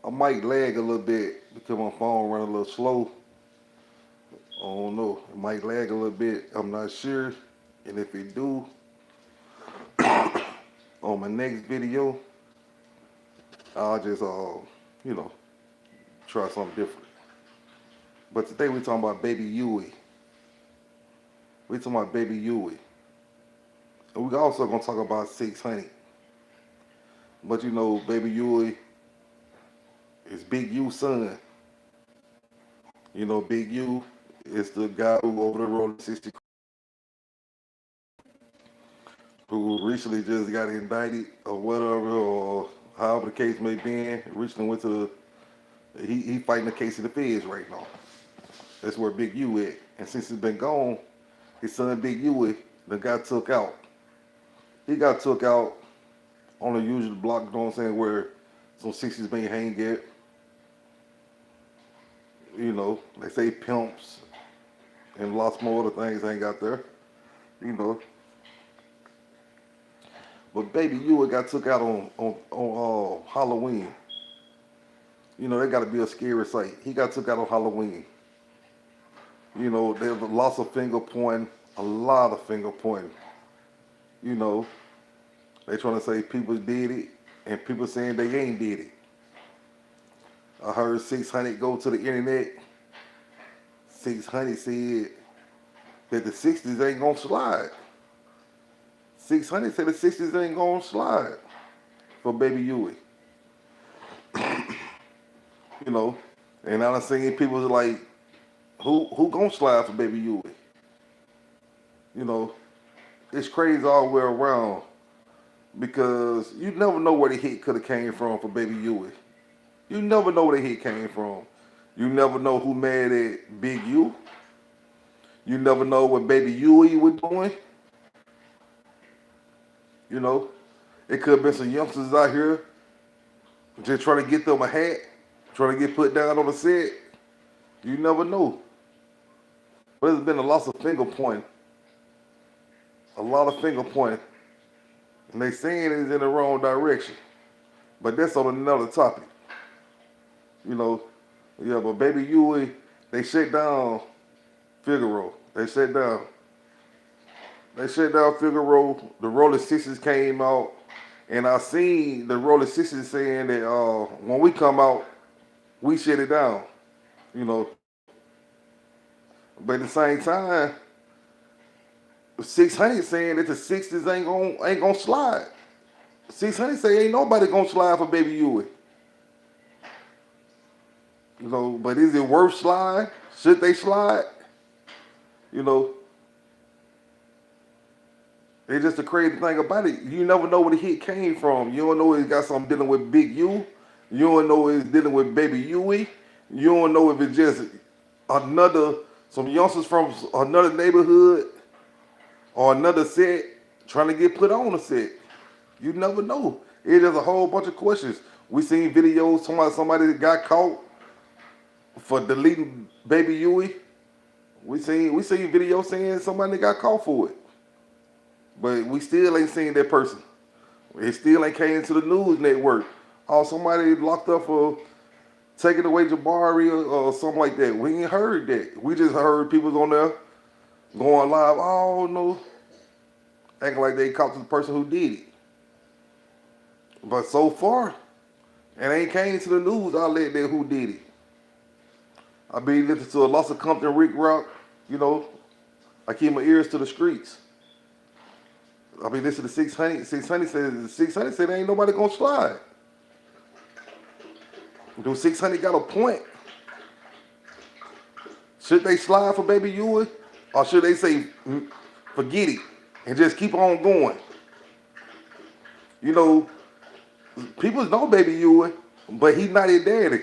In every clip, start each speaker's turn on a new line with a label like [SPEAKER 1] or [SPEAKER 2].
[SPEAKER 1] I might lag a little bit because my phone run a little slow. I don't know. It might lag a little bit. I'm not sure. And if it do, on my next video, I'll just you know, try something different. But today we talking about baby Uiie. We talking about baby Uiie. And we also gonna talk about 600. But you know, baby Uiie is Big U's son. You know, Big U is the guy who over the Rollin 60s who recently just got indicted or whatever, or however the case may be. Recently went to he fighting the case in the feds right now. That's where Big U at. And since he's been gone, his son Big U the got took out. He got took out on the usual block, you know what I'm saying, where some 60s may hang at. You know, they say pimps and lots more other things ain't got there. You know. But baby Uiie got took out on Halloween. You know, that got to be a scary sight. He got took out on Halloween. You know, there's lots of finger pointing, a lot of finger pointing. You know, they trying to say people did it, and people saying they ain't did it. I heard 600 go to the internet. 600 said that the 60s ain't gonna slide. 600 said the 60s ain't gonna slide for baby Uiie. You know, and I done seen people like, who gonna slide for baby Uiie? You know, it's crazy all the way around because you never know where the hit could have came from for baby Uiie. You never know where the hit came from. You never know who mad at Big U. You never know what baby Uiie was doing. You know, it could have been some youngsters out here just trying to get them a hat, trying to get put down on the set. You never know. But there's been a lot of finger pointing. A lot of finger pointing. And they saying it's in the wrong direction. But that's on another topic. You know, yeah, but baby Uiie, they shut down Figaro. They shut down. They shut down Figaro. The Rollin 60s came out. And I seen the Rollin 60s saying that when we come out, we shut it down. You know. But at the same time, 600 saying that the 60s ain't gonna slide. 600 say ain't nobody gonna slide for baby Uiie. You know, but is it worth slide? Should they slide? You know, it's just the crazy thing about it. You never know where the hit came from. You don't know it's got something dealing with Big U. You don't know it's dealing with baby Uiie. You don't know if it's just some youngsters from another neighborhood or another set trying to get put on a set. You never know. It is a whole bunch of questions. We seen videos somebody that got caught for deleting baby Uiie. We seen videos saying somebody got caught for it. But we still ain't seen that person. It still ain't came to the news network. Oh, somebody locked up for taking away Jabari or something like that. We ain't heard that. We just heard people on there going live, oh no, acting like they caught the person who did it. But so far, it ain't came to the news outlet that who did it. I be listening to a lots of Compton Rick Rock, you know. I keep my ears to the streets. I be listening to 600. 600 said ain't nobody gonna slide. Do 600 got a point? Should they slide for baby Uiie? Or should they say, forget it and just keep on going? You know, people know baby Uiie, but he's not his daddy.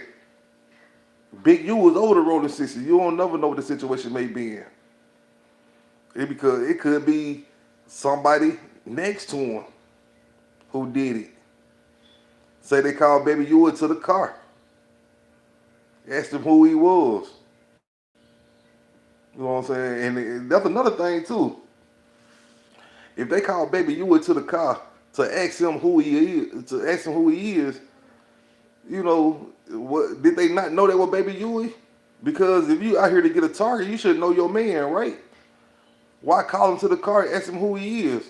[SPEAKER 1] Big U was older Rollin 60s. You don't never know what the situation may be in. It could be somebody next to him who did it. Say they called baby Uiie to the car. Asked him who he was. You know what I'm saying? And that's another thing too. If they call baby Uiie to the car to ask him who he is, you know, What did they not know that was Baby Uiie? Because if you out here to get a target, you should know your man, right? Why call him to the car and ask him who he is?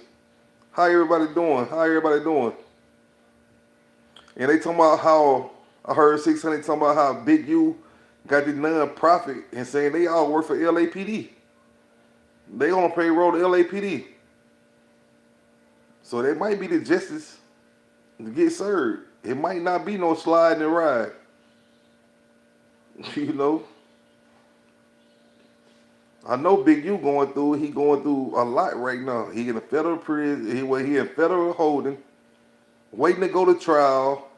[SPEAKER 1] How everybody doing? How everybody doing? And they talking about how I heard 600 talking about how Big U got the non-profit and saying they all work for LAPD. They on payroll to LAPD. So they might be the justice to get served. It might not be no slide and ride. You know? I know Big U going through, he going through a lot right now. He in a federal prison, he in federal holding, waiting to go to trial.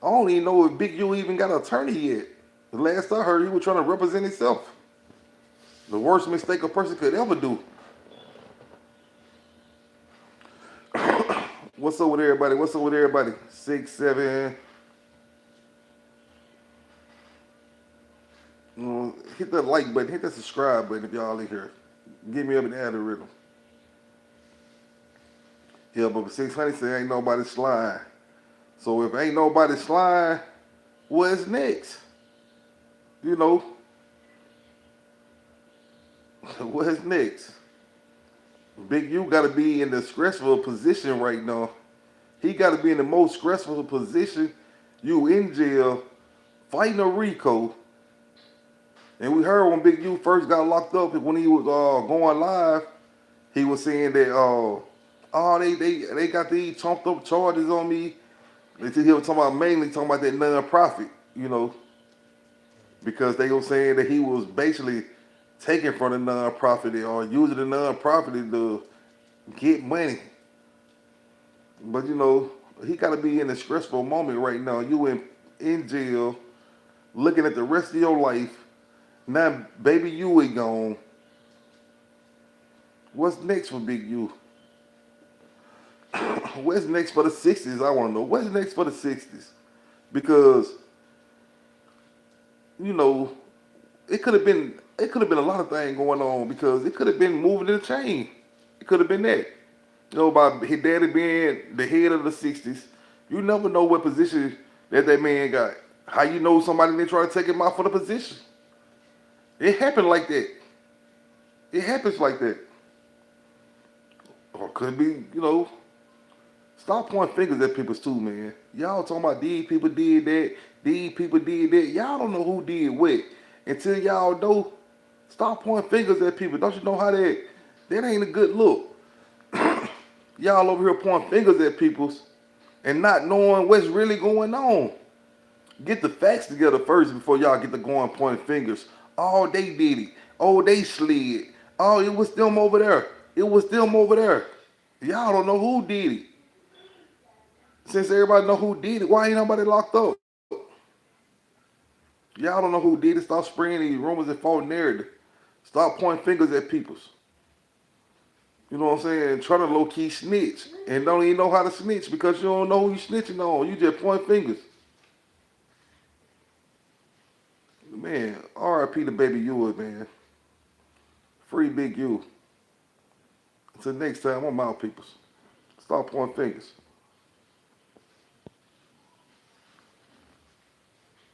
[SPEAKER 1] I don't even know if Big U even got an attorney yet. The last I heard, he was trying to represent himself. The worst mistake a person could ever do. What's up with everybody? What's up with everybody? 6, 7. Hit that like button. Hit that subscribe button if y'all in here. Get me up in the algorithm. Yeah, but 600 say ain't nobody slide. So if ain't nobody slide, what's next? You know, what's next? Big U got to be in the stressful position right now. He got to be in the most stressful position. You in jail, fighting a RICO. And we heard when Big U first got locked up, when he was going live, he was saying that, they got these trumped up charges on me. He was mainly talking about that non-profit, you know, because they were saying that he was basically taking from the non-profit or using the non-profit to get money. But you know, he got to be in a stressful moment right now. You in jail, looking at the rest of your life. Now, Baby Uiie gone. What's next for Big U? What's next for the 60s? I want to know. What's next for the 60s? Because, you know, it could have been a lot of things going on because it could have been moving in the chain. It could have been that. You know, by his daddy being the head of the 60s, you never know what position that man got. How you know somebody they try to take him out for the position? It happened like that. It happens like that. Or could be, you know, stop pointing fingers at people too, man. Y'all talking about these people did that, these people did that. Y'all don't know who did what. Until y'all know, stop pointing fingers at people. Don't you know how that ain't a good look. Y'all over here pointing fingers at people and not knowing what's really going on. Get the facts together first before y'all get to going pointing fingers. Oh, they did it. Oh, they slid. Oh, it was them over there. It was them over there. Y'all don't know who did it. Since everybody know who did it, why ain't nobody locked up? Y'all don't know who did it. Stop spreading these rumors and false narrative. Stop pointing fingers at people. You know what I'm saying? Try to low-key snitch. And don't even know how to snitch because you don't know who you snitching on. You just point fingers. Man, R.I.P. to Baby Uiie, man. Free Big U. Until next time, I'm out, peoples. Stop pointing fingers.